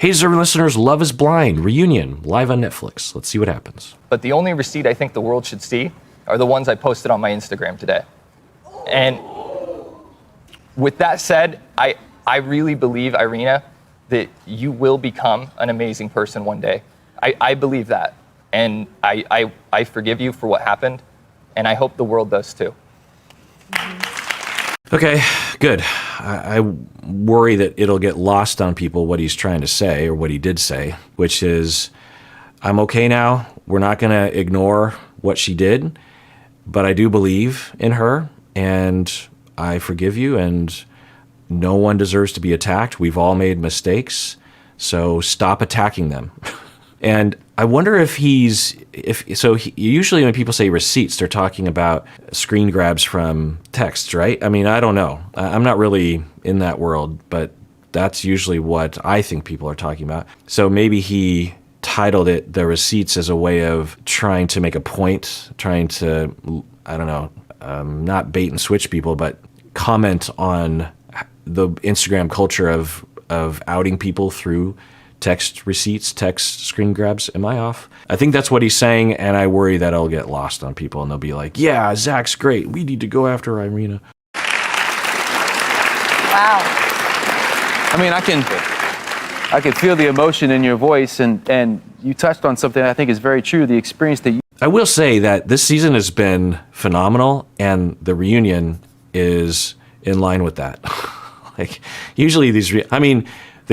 Hey, Zervin listeners, Love is Blind reunion live on Netflix. Let's see what happens. But the only receipt I think the world should see are the ones I posted on my Instagram today. And with that said, I really believe, Irina, that you will become an amazing person one day. I believe that. And I forgive you for what happened. And I hope the world does too. Okay, good. I worry that it'll get lost on people what he's trying to say or what he did say, which is, I'm okay now. We're not going to ignore what she did, but I do believe in her and I forgive you, and no one deserves to be attacked. We've all made mistakes, so stop attacking them. And I wonder if usually when people say receipts, they're talking about screen grabs from texts, right? I mean, I don't know. I'm not really in that world, but that's usually what I think people are talking about. So maybe he titled it the receipts as a way of trying to make a point, trying to, I don't know, not bait and switch people, but comment on the Instagram culture of outing people through text receipts, text screen grabs. Am I off? I think that's what he's saying, and I worry that it'll get lost on people, and they'll be like, yeah, Zach's great. We need to go after Irina. Wow. I mean, I can feel the emotion in your voice, and you touched on something I think is very true, the experience that you... I will say that this season has been phenomenal, and the reunion is in line with that. Like, usually the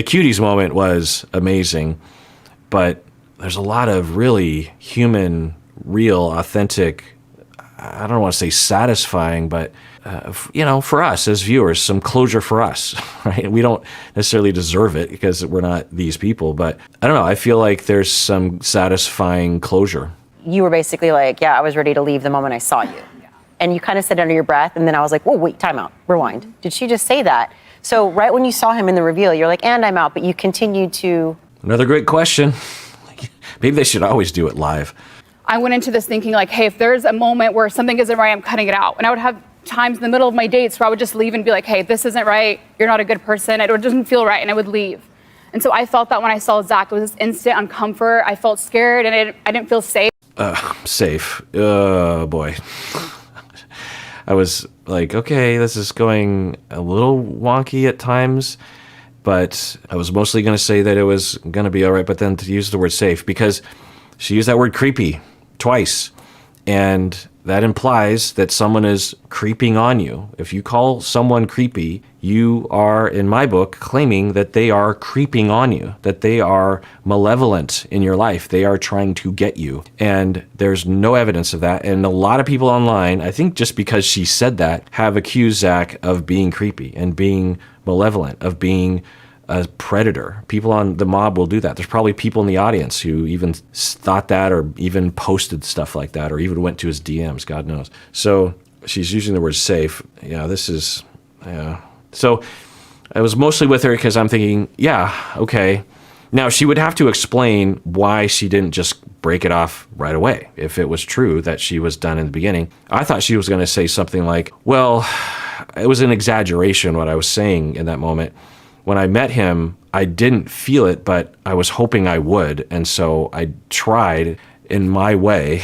cuties moment was amazing, but there's a lot of really human, real, authentic, I don't want to say satisfying, but, for us as viewers, some closure for us, right? We don't necessarily deserve it because we're not these people, but I don't know. I feel like there's some satisfying closure. You were basically like, yeah, I was ready to leave the moment I saw you. And you kind of said under your breath, and then I was like, whoa, wait, time out, rewind. Did she just say that? So right when you saw him in the reveal, you're like, and I'm out, but you continued to... Another great question. Maybe they should always do it live. I went into this thinking like, hey, if there's a moment where something isn't right, I'm cutting it out. And I would have times in the middle of my dates where I would just leave and be like, hey, this isn't right. You're not a good person. It doesn't feel right. And I would leave. And so I felt that when I saw Zach, it was this instant uncomfort. I felt scared and I didn't feel safe. Safe. Oh, boy. I was like, okay, this is going a little wonky at times, but I was mostly going to say that it was going to be all right, but then to use the word safe, because she used that word creepy twice, and that implies that someone is creeping on you. If you call someone creepy, you are, in my book, claiming that they are creeping on you, that they are malevolent in your life. They are trying to get you. And there's no evidence of that. And a lot of people online, I think just because she said that, have accused Zach of being creepy and being malevolent, of being a predator. People on the mob will do that. There's probably people in the audience who even thought that, or even posted stuff like that, or even went to his DMs, God knows. So she's using the word safe. Yeah, this is, yeah. So I was mostly with her because I'm thinking, yeah, okay. Now she would have to explain why she didn't just break it off right away, if it was true that she was done in the beginning. I thought she was going to say something like, well, it was an exaggeration what I was saying in that moment. When I met him, I didn't feel it, but I was hoping I would. And so I tried in my way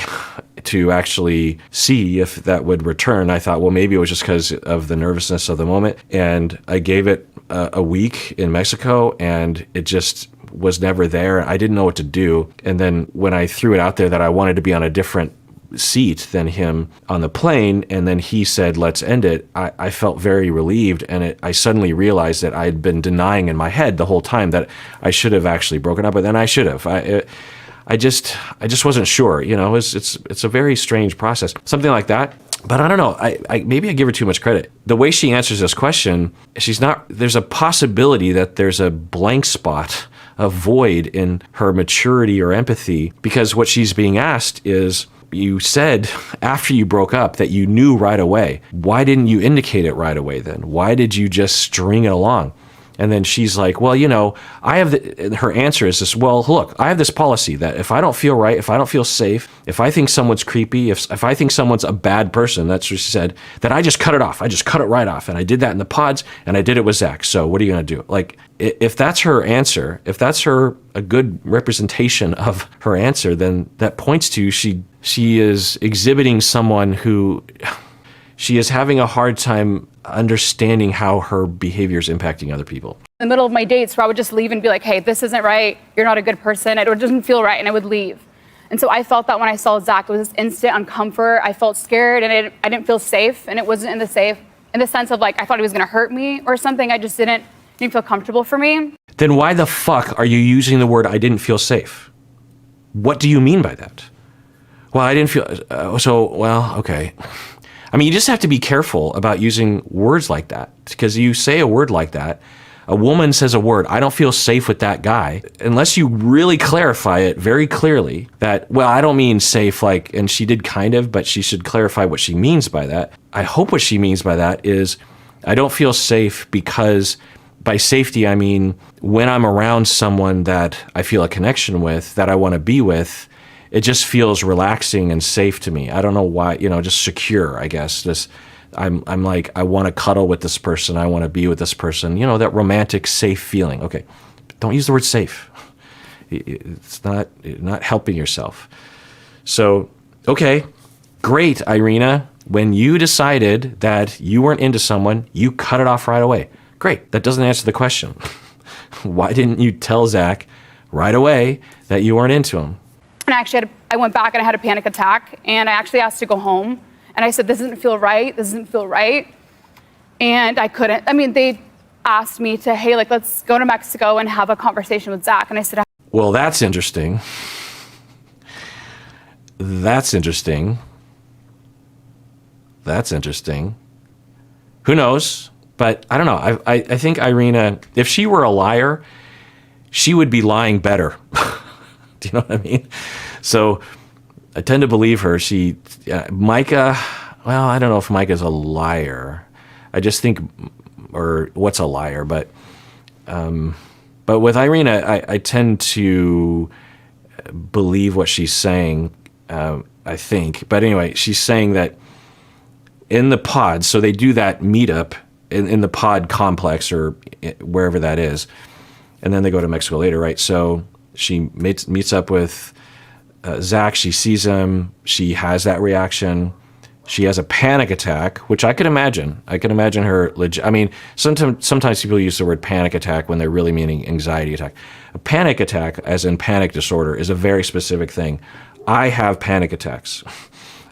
to actually see if that would return. I thought, well, maybe it was just because of the nervousness of the moment. And I gave it a week in Mexico, and it just was never there. I didn't know what to do. And then when I threw it out there that I wanted to be on a different seat than him on the plane, and then he said, let's end it, I felt very relieved, and I suddenly realized that I'd been denying in my head the whole time that I should have actually broken up, but then I should have. I just wasn't sure, it's a very strange process, something like that. But I don't know, maybe I give her too much credit. The way she answers this question, there's a possibility that there's a blank spot, a void in her maturity or empathy, because what she's being asked is, you said after you broke up that you knew right away. Why didn't you indicate it right away then? Why did you just string it along? And then she's like, well, I have her answer is this, well, look, I have this policy that if I don't feel right, if I don't feel safe, if I think someone's creepy, if I think someone's a bad person, that's what she said, that I just cut it off. I just cut it right off. And I did that in the pods, and I did it with Zach. So what are you going to do? Like, if that's her answer, if that's a good representation of her answer, then that points to she is exhibiting someone who she is having a hard time understanding how her behavior is impacting other people. In the middle of my dates where I would just leave and be like, hey, this isn't right. You're not a good person. It doesn't feel right. And I would leave. And so I felt that when I saw Zach, it was this instant uncomfort. I felt scared and I didn't feel safe. And it wasn't in the sense of like, I thought he was going to hurt me or something. I just didn't feel comfortable for me. Then why the fuck are you using the word I didn't feel safe? What do you mean by that? Well, I didn't feel, okay. I mean, you just have to be careful about using words like that, because you say a word like that, a woman says a word, I don't feel safe with that guy, unless you really clarify it very clearly that, well, I don't mean safe like, and she did kind of, but she should clarify what she means by that. I hope what she means by that is, I don't feel safe because by safety, I mean, when I'm around someone that I feel a connection with, that I want to be with, it just feels relaxing and safe to me. I don't know why, just secure, I guess. Just I'm like, I want to cuddle with this person. I want to be with this person. That romantic, safe feeling. Okay, don't use the word safe. It's not helping yourself. So, okay, great, Irina. When you decided that you weren't into someone, you cut it off right away. Great. That doesn't answer the question. Why didn't you tell Zach right away that you weren't into him? And I went back and I had a panic attack, and I actually asked to go home. And I said, this doesn't feel right. This doesn't feel right. And I couldn't. I mean, they asked me to, hey, like, let's go to Mexico and have a conversation with Zach. And I said, well, that's interesting. That's interesting. That's interesting. Who knows? But I don't know. I think Irina, if she were a liar, she would be lying better. Do you know what I mean? So I tend to believe her. Micah, well, I don't know if Micah's a liar. I just think, or what's a liar? But with Irina, I tend to believe what she's saying, I think. But anyway, she's saying that in the pod, so they do that meetup in the pod complex or wherever that is, and then they go to Mexico later, right? So she meets up with Zach. She sees him. She has that reaction. She has a panic attack, which I could imagine. I could imagine her legit. I mean, sometimes people use the word panic attack when they're really meaning anxiety attack. A panic attack, as in panic disorder, is a very specific thing. I have panic attacks.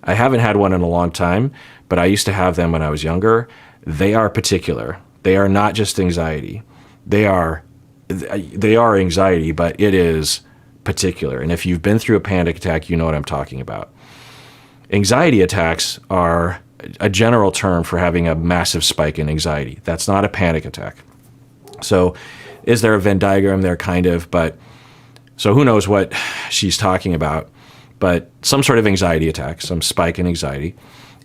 I haven't had one in a long time, but I used to have them when I was younger. They are particular. They are not just anxiety. They are anxiety, but it is particular. And if you've been through a panic attack, you know what I'm talking about. Anxiety attacks are a general term for having a massive spike in anxiety. That's not a panic attack. So is there a Venn diagram there? Kind of, but so who knows what she's talking about, but some sort of anxiety attack, some spike in anxiety.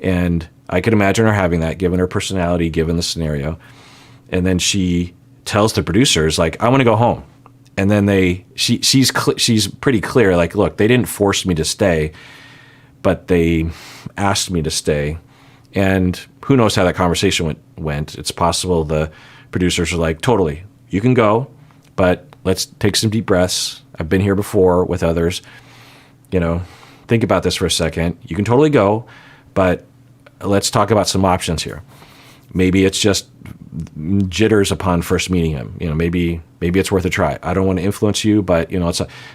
And I could imagine her having that given her personality, given the scenario. And then she tells the producers, like, I want to go home. And then she's pretty clear, like, look, they didn't force me to stay, but they asked me to stay. And who knows how that conversation went. It's possible the producers are like, totally, you can go, but let's take some deep breaths. I've been here before with others. Think about this for a second. You can totally go, but let's talk about some options here. Maybe it's just jitters upon first meeting him. Maybe it's worth a try. I don't want to influence you, but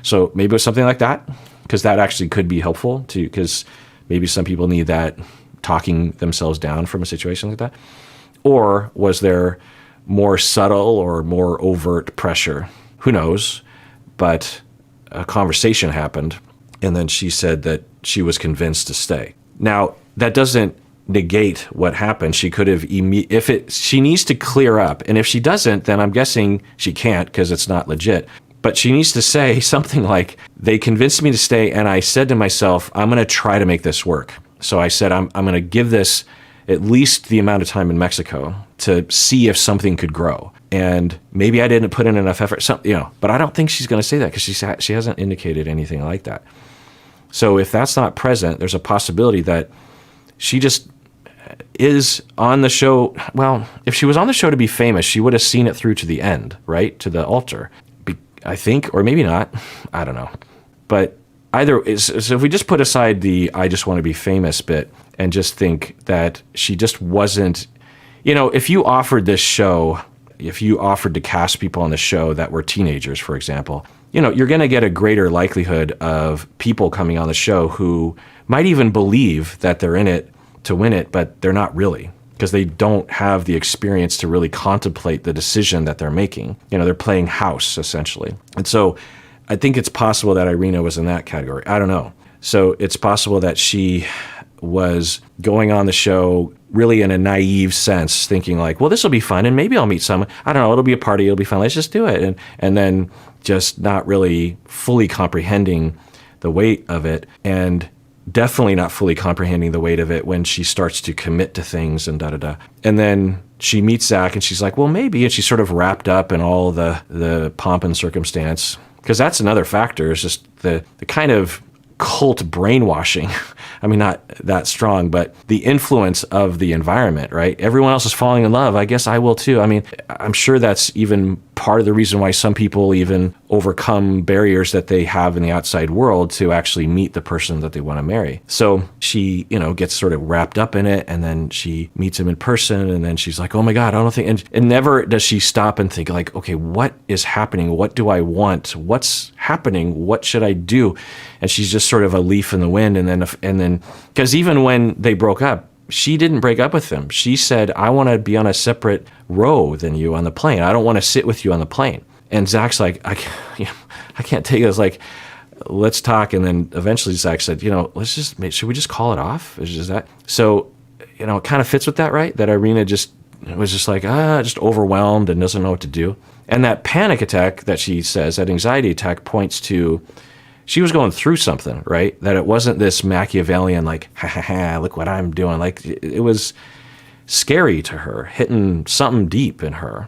so maybe it's something like that, because that actually could be helpful too, because maybe some people need that talking themselves down from a situation like that. Or was there more subtle or more overt pressure? Who knows? But a conversation happened, and then she said that she was convinced to stay. Now, that doesn't negate what happened. She could have, she needs to clear up. And if she doesn't, then I'm guessing she can't, because it's not legit. But she needs to say something like, they convinced me to stay, and I said to myself, I'm going to try to make this work. So I said, I'm going to give this at least the amount of time in Mexico to see if something could grow. and maybe I didn't put in enough effort. But I don't think she's going to say that because she hasn't indicated anything like that. So if that's not present, there's a possibility that she just is on the show. Well, if she was on the show to be famous, she would have seen it through to the end, right? To the altar, I think, or maybe not. I don't know. But so if we just put aside the I just want to be famous bit and just think that she just wasn't, if you offered this show, if you offered to cast people on the show that were teenagers, for example, you're going to get a greater likelihood of people coming on the show who might even believe that they're in it to win it, but they're not really, because they don't have the experience to really contemplate the decision that they're making. They're playing house, essentially. And so I think it's possible that Irina was in that category. I don't know. So it's possible that she was going on the show really in a naive sense, thinking like, well, this will be fun, and maybe I'll meet someone. I don't know, it'll be a party, it'll be fun, let's just do it. And then just not really fully comprehending the weight of it, and definitely not fully comprehending the weight of it when she starts to commit to things and da-da-da. And then she meets Zach, and she's like, well, maybe, and she's sort of wrapped up in all the pomp and circumstance, because that's another factor, is just the kind of cult brainwashing. I mean, not that strong, but the influence of the environment, right? Everyone else is falling in love. I guess I will too. I mean, I'm sure that's even part of the reason why some people even overcome barriers that they have in the outside world to actually meet the person that they want to marry. So she, gets sort of wrapped up in it, and then she meets him in person, and then she's like, oh my God, I don't think, and never does she stop and think like, okay, what is happening? What do I want? What's happening? What should I do? And she's just sort of a leaf in the wind. And then, because even when they broke up, she didn't break up with him. She said, I want to be on a separate row than you on the plane. I don't want to sit with you on the plane. And Zach's like, I can't take this. Like, let's talk. And then eventually Zach said, should we just call it off? Is that? So, it kind of fits with that, right? That Irina was just like, just overwhelmed and doesn't know what to do. And that panic attack that she says, that anxiety attack, points to she was going through something, right? That it wasn't this Machiavellian, like, ha ha ha, look what I'm doing. Like, it was scary to her, hitting something deep in her.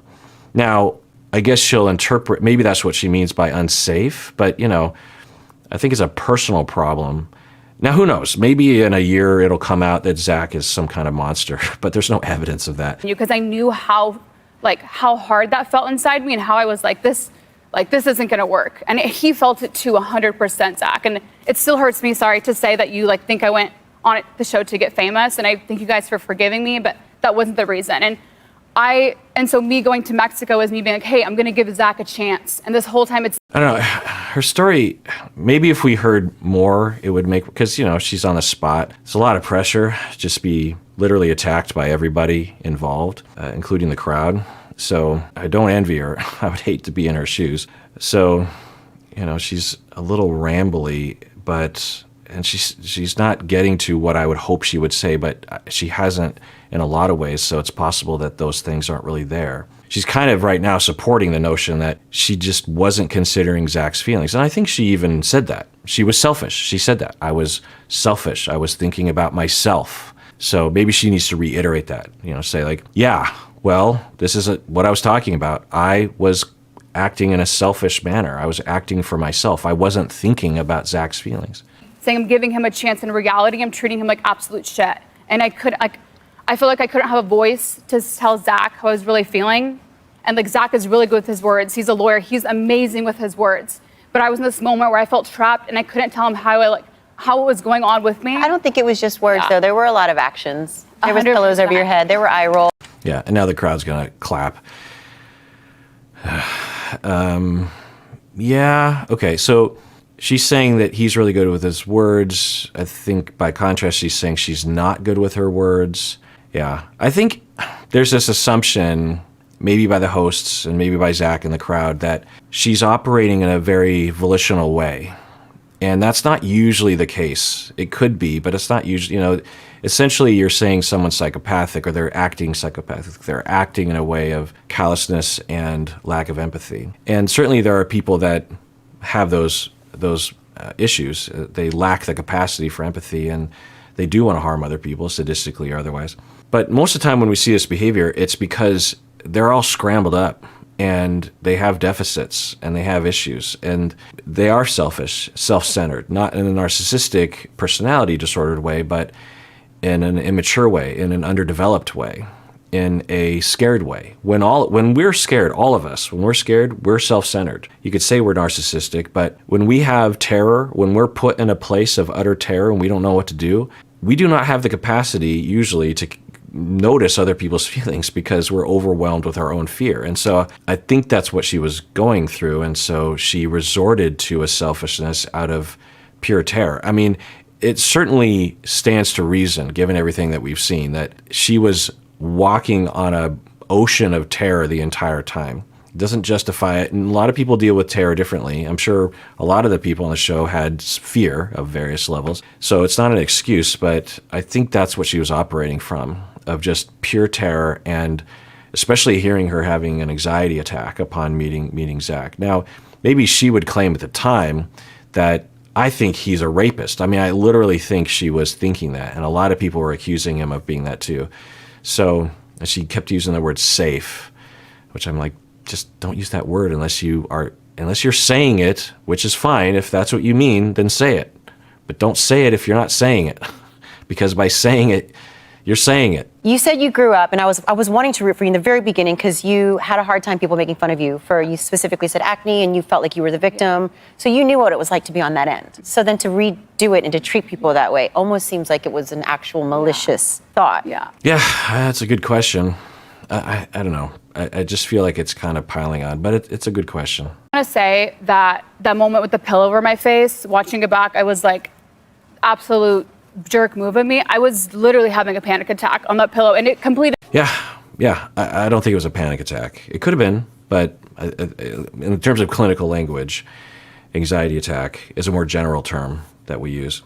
Now, I guess she'll interpret, maybe that's what she means by unsafe, but, I think it's a personal problem. Now, who knows? Maybe in a year it'll come out that Zach is some kind of monster, but there's no evidence of that. Because I knew how hard that felt inside me, and how I was like, this isn't going to work. And he felt it to 100%, Zach. And it still hurts me, sorry to say, that you think I went on the show to get famous. And I thank you guys for forgiving me, but that wasn't the reason. And so me going to Mexico is me being like, hey, I'm going to give Zach a chance. And this whole time I don't know. Her story, maybe if we heard more, it would make, because, she's on the spot. It's a lot of pressure, just be literally attacked by everybody involved, including the crowd. So I don't envy her. I would hate to be in her shoes. So, she's a little rambly, and she's not getting to what I would hope she would say, but she hasn't in a lot of ways, so it's possible that those things aren't really there. She's kind of right now supporting the notion that she just wasn't considering Zach's feelings. And I think she even said that. She was selfish. She said that. I was selfish. I was thinking about myself. So maybe she needs to reiterate that, say like, yeah, well, this is what I was talking about. I was acting in a selfish manner. I was acting for myself. I wasn't thinking about Zach's feelings. Saying I'm giving him a chance, in reality, I'm treating him like absolute shit. And I feel like I couldn't have a voice to tell Zach how I was really feeling. And Zach is really good with his words. He's a lawyer. He's amazing with his words. But I was in this moment where I felt trapped, and I couldn't tell him how it was going on with me. I don't think it was just words, though. There were a lot of actions. There was pillows over your head. There were eye rolls. Yeah, and now the crowd's going to clap. Yeah, okay, so she's saying that he's really good with his words. I think by contrast, she's saying she's not good with her words. Yeah, I think there's this assumption, maybe by the hosts and maybe by Zach and the crowd, that she's operating in a very volitional way. And that's not usually the case. It could be, but it's not usually, essentially you're saying someone's psychopathic, or they're acting psychopathic. They're acting in a way of callousness and lack of empathy. And certainly there are people that have those issues. They lack the capacity for empathy, and they do want to harm other people, sadistically or otherwise. But most of the time when we see this behavior, it's because they're all scrambled up. and they have deficits and they have issues and they are selfish, self-centered, not in a narcissistic personality disordered way, but in an immature way, in an underdeveloped way, in a scared way. When we're scared, all of us, when we're scared, we're self-centered. You could say we're narcissistic, but when we have terror, when we're put in a place of utter terror and we don't know what to do, we do not have the capacity usually to notice other people's feelings because we're overwhelmed with our own fear. And so I think that's what she was going through. And so she resorted to a selfishness out of pure terror. I mean, it certainly stands to reason, given everything that we've seen, that she was walking on an ocean of terror the entire time. It doesn't justify it. And a lot of people deal with terror differently. I'm sure a lot of the people on the show had fear of various levels. So it's not an excuse, but I think that's what she was operating from, of just pure terror, and especially hearing her having an anxiety attack upon meeting Zach. Now, maybe she would claim at the time that I think he's a rapist. I mean, I literally think she was thinking that, and a lot of people were accusing him of being that too. So she kept using the word safe, which I'm like, just don't use that word unless you're saying it, which is fine. If that's what you mean, then say it. But don't say it if you're not saying it, because by saying it, you're saying it. You said you grew up, and I was wanting to root for you in the very beginning because you had a hard time people making fun of you for, you specifically said acne, and you felt like you were the victim. So you knew what it was like to be on that end. So then to redo it and to treat people that way almost seems like it was an actual malicious thought. Yeah. Yeah, that's a good question. I don't know. I just feel like it's kind of piling on, but it's a good question. I want to say that moment with the pillow over my face, watching it back, I was like, absolute jerk move of me. I was literally having a panic attack on that pillow, and it completely. Yeah. I don't think it was a panic attack. It could have been, but in terms of clinical language, anxiety attack is a more general term that we use.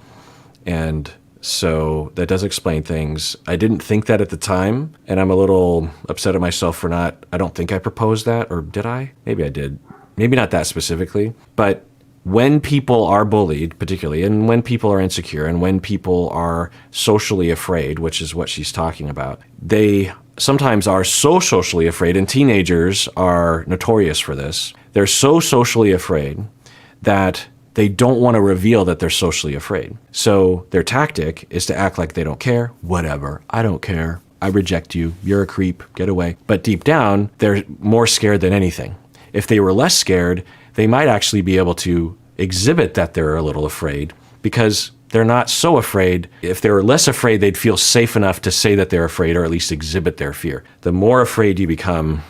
And so that does explain things. I didn't think that at the time, and I'm a little upset at myself for not, I don't think I proposed that, or did I? Maybe I did. Maybe not that specifically, but when people are bullied, particularly, and when people are insecure, and when people are socially afraid, which is what she's talking about, they sometimes are so socially afraid, and teenagers are notorious for this. They're so socially afraid that they don't want to reveal that they're socially afraid. So their tactic is to act like they don't care. Whatever, I don't care. I reject you. You're a creep. Get away. But deep down, they're more scared than anything. If they were less scared, they might actually be able to exhibit that they're a little afraid because they're not so afraid. If they were less afraid, they'd feel safe enough to say that they're afraid or at least exhibit their fear. The more afraid you become,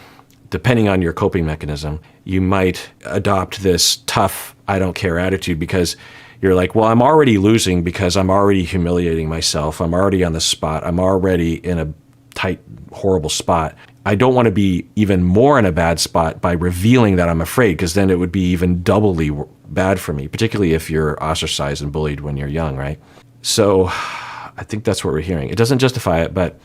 depending on your coping mechanism, you might adopt this tough, I don't care attitude because you're like, well, I'm already losing because I'm already humiliating myself. I'm already on the spot. I'm already in a tight, horrible spot. I don't want to be even more in a bad spot by revealing that I'm afraid, because then it would be even doubly bad for me, particularly if you're ostracized and bullied when you're young, right? So I think that's what we're hearing. It doesn't justify it, but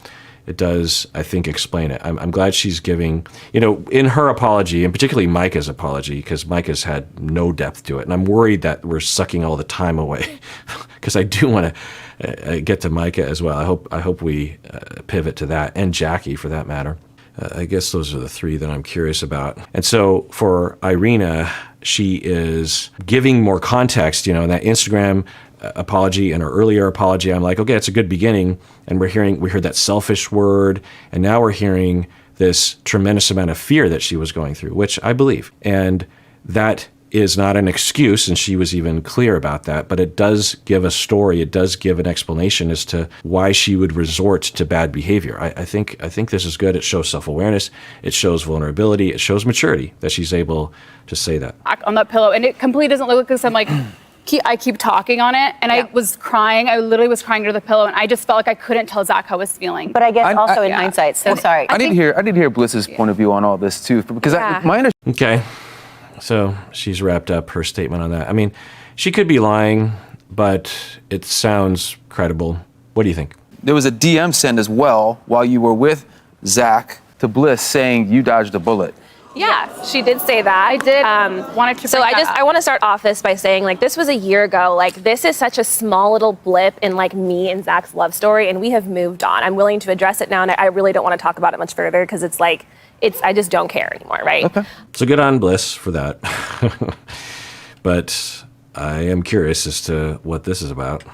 it does, I think, explain it. I'm glad she's giving, in her apology, and particularly Micah's apology, because Micah's had no depth to it. And I'm worried that we're sucking all the time away, because I do want to get to Micah as well. I hope we pivot to that, and Jackie for that matter. I guess those are the three that I'm curious about. And so for Irina, she is giving more context, in that Instagram apology and her earlier apology. I'm like, okay, it's a good beginning. And we heard that selfish word. And now we're hearing this tremendous amount of fear that she was going through, which I believe. And that is not an excuse, and she was even clear about that, but it does give a story, it does give an explanation as to why she would resort to bad behavior. I think this is good. It shows self-awareness, it shows vulnerability, it shows maturity that she's able to say that. On that pillow, and it completely doesn't look like I'm like, I keep talking on it, and I was crying. I literally was crying to the pillow, and I just felt like I couldn't tell Zach how I was feeling. But I guess also in hindsight, so sorry. I did hear Bliss's point of view on all this too, because my understanding. Okay. So she's wrapped up her statement on that. I mean, she could be lying, but it sounds credible. What do you think? There was a DM sent as well while you were with Zach to Bliss saying you dodged a bullet. Yeah, she did say that. I did wanted to So bring that up. I want to start off this by saying, like, this was a year ago. Like, this is such a small little blip in, like, me and Zach's love story, and we have moved on. I'm willing to address it now, and I really don't want to talk about it much further because it's like, I just don't care anymore, right? Okay. So good on Bliss for that. But I am curious as to what this is about.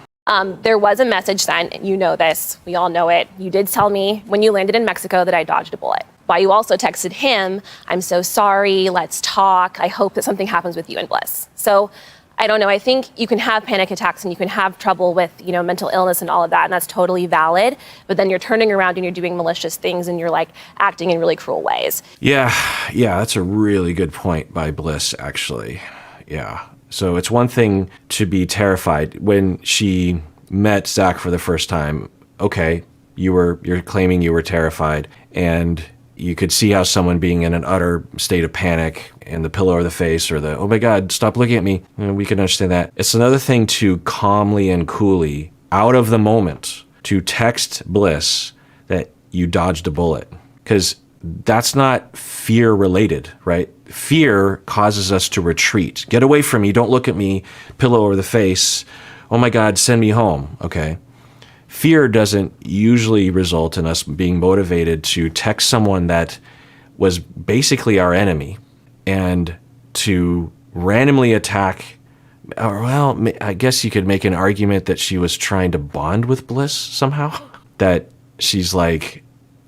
There was a message sent. You know this. We all know it. You did tell me when you landed in Mexico that I dodged a bullet. But you also texted him, I'm so sorry, let's talk. I hope that something happens with you and Bliss. So I don't know. I think you can have panic attacks and you can have trouble with, mental illness and all of that, and that's totally valid. But then you're turning around and you're doing malicious things and you're like acting in really cruel ways. Yeah, that's a really good point by Bliss, actually. Yeah. So it's one thing to be terrified when she met Zach for the first time. Okay, you're claiming you were terrified, and you could see how someone being in an utter state of panic and the pillow or the face or the, oh my God, stop looking at me. We can understand that. It's another thing to calmly and coolly, out of the moment, to text Bliss that you dodged a bullet. Because that's not fear related, right? Fear causes us to retreat. Get away from me. Don't look at me. Pillow over the face. Oh my God, send me home. Okay. Fear doesn't usually result in us being motivated to text someone that was basically our enemy and to randomly attack. Or, well, I guess you could make an argument that she was trying to bond with Bliss somehow. That she's like,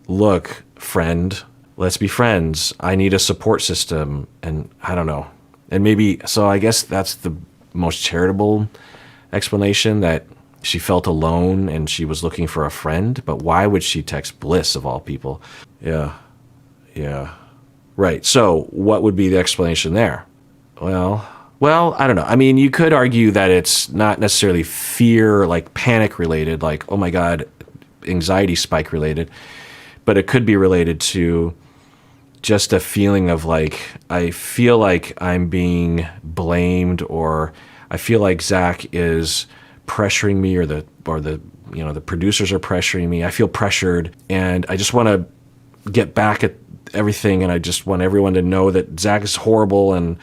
look, friend, let's be friends. I need a support system. And I don't know. And maybe, so I guess that's the most charitable explanation, that she felt alone and she was looking for a friend. But why would she text Bliss of all people? Yeah. Right. So what would be the explanation there? Well, I don't know. I mean, you could argue that it's not necessarily fear, like panic related, like, oh my God, anxiety spike related, but it could be related to just a feeling of like, I feel like I'm being blamed, or I feel like Zach is pressuring me, or the the producers are pressuring me. I feel pressured and I just want to get back at everything, and I just want everyone to know that Zach is horrible and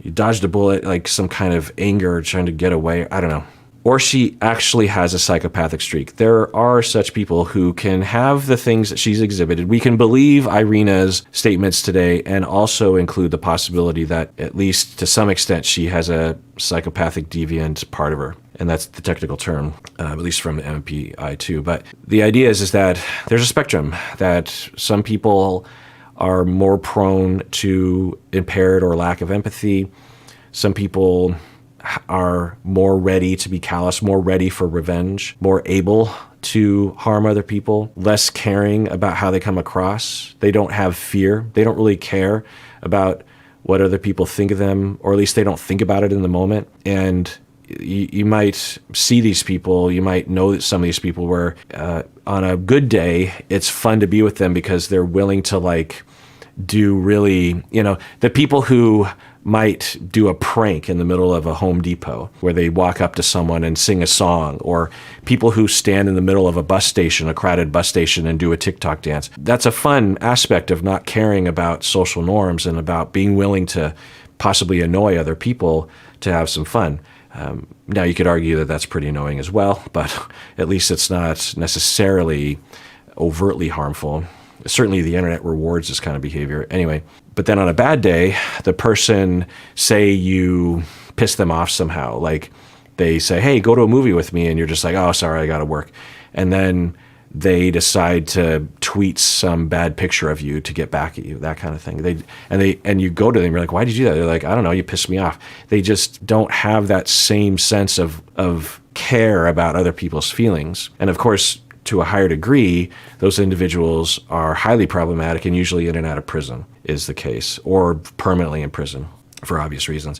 he dodged a bullet, like some kind of anger, trying to get away. I don't know. Or she actually has a psychopathic streak. There are such people who can have the things that she's exhibited. We can believe Irina's statements today and also include the possibility that, at least to some extent, she has a psychopathic deviant part of her. And that's the technical term, at least from the MPI too. But the idea is that there's a spectrum, that some people are more prone to impaired or lack of empathy. Some people are more ready to be callous, more ready for revenge, more able to harm other people, less caring about how they come across. They don't have fear. They don't really care about what other people think of them, or at least they don't think about it in the moment. And you might see these people, you might know that some of these people where on a good day, it's fun to be with them because they're willing to like do really, the people who might do a prank in the middle of a Home Depot where they walk up to someone and sing a song, or people who stand in the middle of a bus station, a crowded bus station, and do a TikTok dance. That's a fun aspect of not caring about social norms and about being willing to possibly annoy other people to have some fun. Now, you could argue that that's pretty annoying as well, but at least it's not necessarily overtly harmful. Certainly the internet rewards this kind of behavior. Anyway, but then on a bad day, the person, say you piss them off somehow, like they say, hey, go to a movie with me, and you're just like, oh, sorry, I got to work. And then they decide to tweet some bad picture of you to get back at you, that kind of thing. And you go to them, you're like, why did you do that? They're like, I don't know, you pissed me off. They just don't have that same sense of care about other people's feelings. And of course, to a higher degree, those individuals are highly problematic and usually in and out of prison is the case, or permanently in prison for obvious reasons.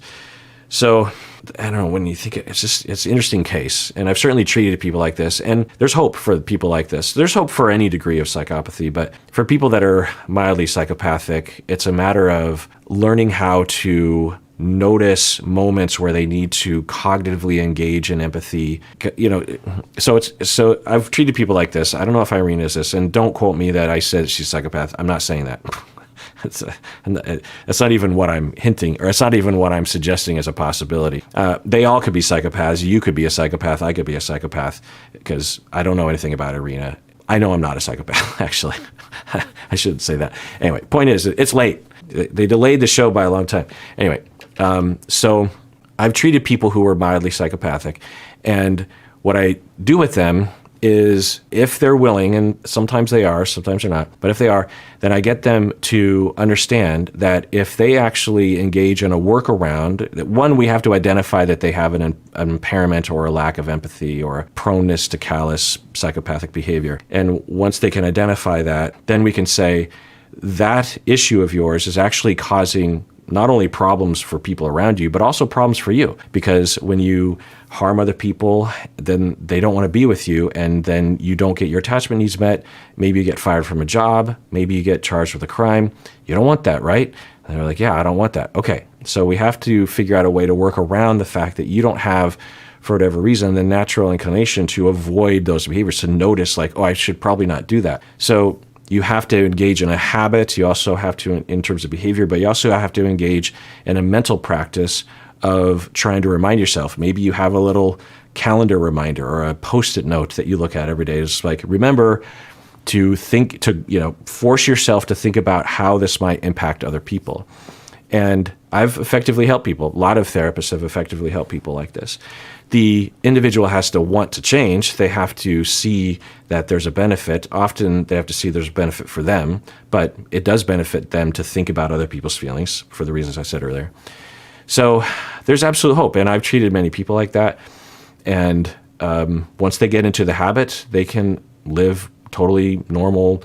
So I don't know, when you think it's an interesting case, and I've certainly treated people like this, and there's hope for people like this. There's hope for any degree of psychopathy, but for people that are mildly psychopathic, it's a matter of learning how to notice moments where they need to cognitively engage in empathy. So I've treated people like this. I don't know if Irina is this, and don't quote me that I said she's a psychopath. I'm not saying that. That's not even what I'm hinting, or it's not even what I'm suggesting as a possibility. They all could be psychopaths. You could be a psychopath. I could be a psychopath, because I don't know anything about Irina. I know I'm not a psychopath, actually. I shouldn't say that. Anyway, point is, it's late. They delayed the show by a long time. Anyway, so I've treated people who are mildly psychopathic, and what I do with them is, if they're willing, and sometimes they are, sometimes they're not, but if they are, then I get them to understand that if they actually engage in a workaround, that one, we have to identify that they have an impairment or a lack of empathy or a proneness to callous psychopathic behavior. And once they can identify that, then we can say, that issue of yours is actually causing not only problems for people around you, but also problems for you. Because when you harm other people, then they don't want to be with you, and then you don't get your attachment needs met. Maybe you get fired from a job. Maybe you get charged with a crime. You don't want that, right? And they're like, yeah, I don't want that. Okay, so we have to figure out a way to work around the fact that you don't have, for whatever reason, the natural inclination to avoid those behaviors, to notice like, oh, I should probably not do that. So you have to engage in a habit. You also have to, in terms of behavior, but you also have to engage in a mental practice of trying to remind yourself. Maybe you have a little calendar reminder or a Post-it note that you look at every day. It's like, remember to think, to, force yourself to think about how this might impact other people. And I've effectively helped people. A lot of therapists have effectively helped people like this. The individual has to want to change. They have to see that there's a benefit. Often they have to see there's a benefit for them, but it does benefit them to think about other people's feelings for the reasons I said earlier. So there's absolute hope, and I've treated many people like that. And once they get into the habit, they can live totally normal,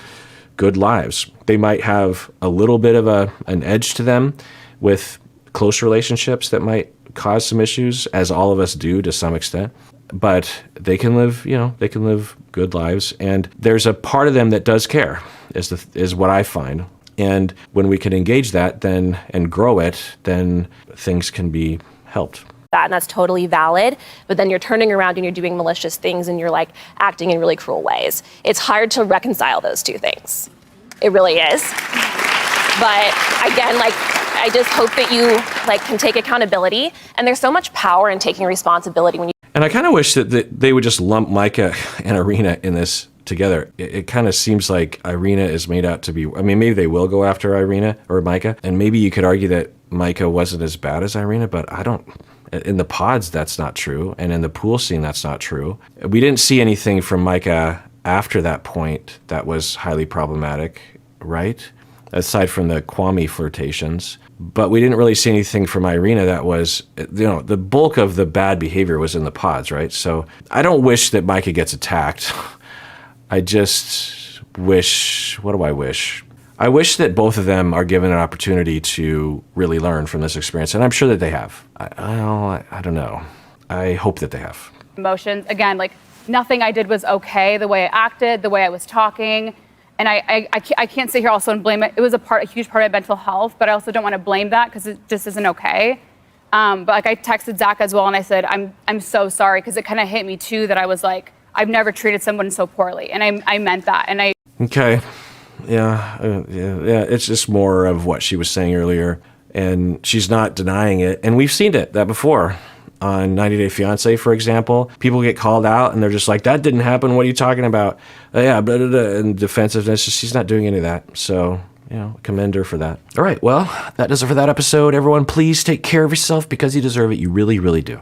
good lives. They might have a little bit of an edge to them with close relationships that might cause some issues, as all of us do to some extent, but they can live, they can live good lives. And there's a part of them that does care, is what I find. And when we can engage that then and grow it, then things can be helped. And that's totally valid, but then you're turning around and you're doing malicious things and you're like acting in really cruel ways. It's hard to reconcile those two things. It really is. But again, I just hope that you can take accountability, and there's so much power in taking responsibility when you. And I kind of wish that they would just lump Micah and Irina in this together. It kind of seems like Irina is made out to be, maybe they will go after Irina or Micah, and maybe you could argue that Micah wasn't as bad as Irina, but I don't. In the pods, that's not true, and in the pool scene, that's not true. We didn't see anything from Micah after that point that was highly problematic, right? Aside from the Kwame flirtations. But we didn't really see anything from Irina that was, the bulk of the bad behavior was in the pods, right? So I don't wish that Micah gets attacked. I just wish, what do I wish? I wish that both of them are given an opportunity to really learn from this experience, and I'm sure that they have. I don't know. I hope that they have. Emotions, again, nothing I did was okay. The way I acted, the way I was talking. And I can't sit here also and blame it. It was a huge part of my mental health, but I also don't want to blame that because it just isn't okay. But I texted Zach as well, and I said, I'm so sorry, because it kind of hit me too that I was like, I've never treated someone so poorly, and I meant that. And Okay, yeah. It's just more of what she was saying earlier, and she's not denying it, and we've seen that before. On 90 Day Fiancé, for example, people get called out and they're just like, that didn't happen. What are you talking about? Yeah, blah, blah, blah, and defensiveness. She's not doing any of that. So, commend her for that. All right, well, that does it for that episode. Everyone, please take care of yourself because you deserve it. You really, really do.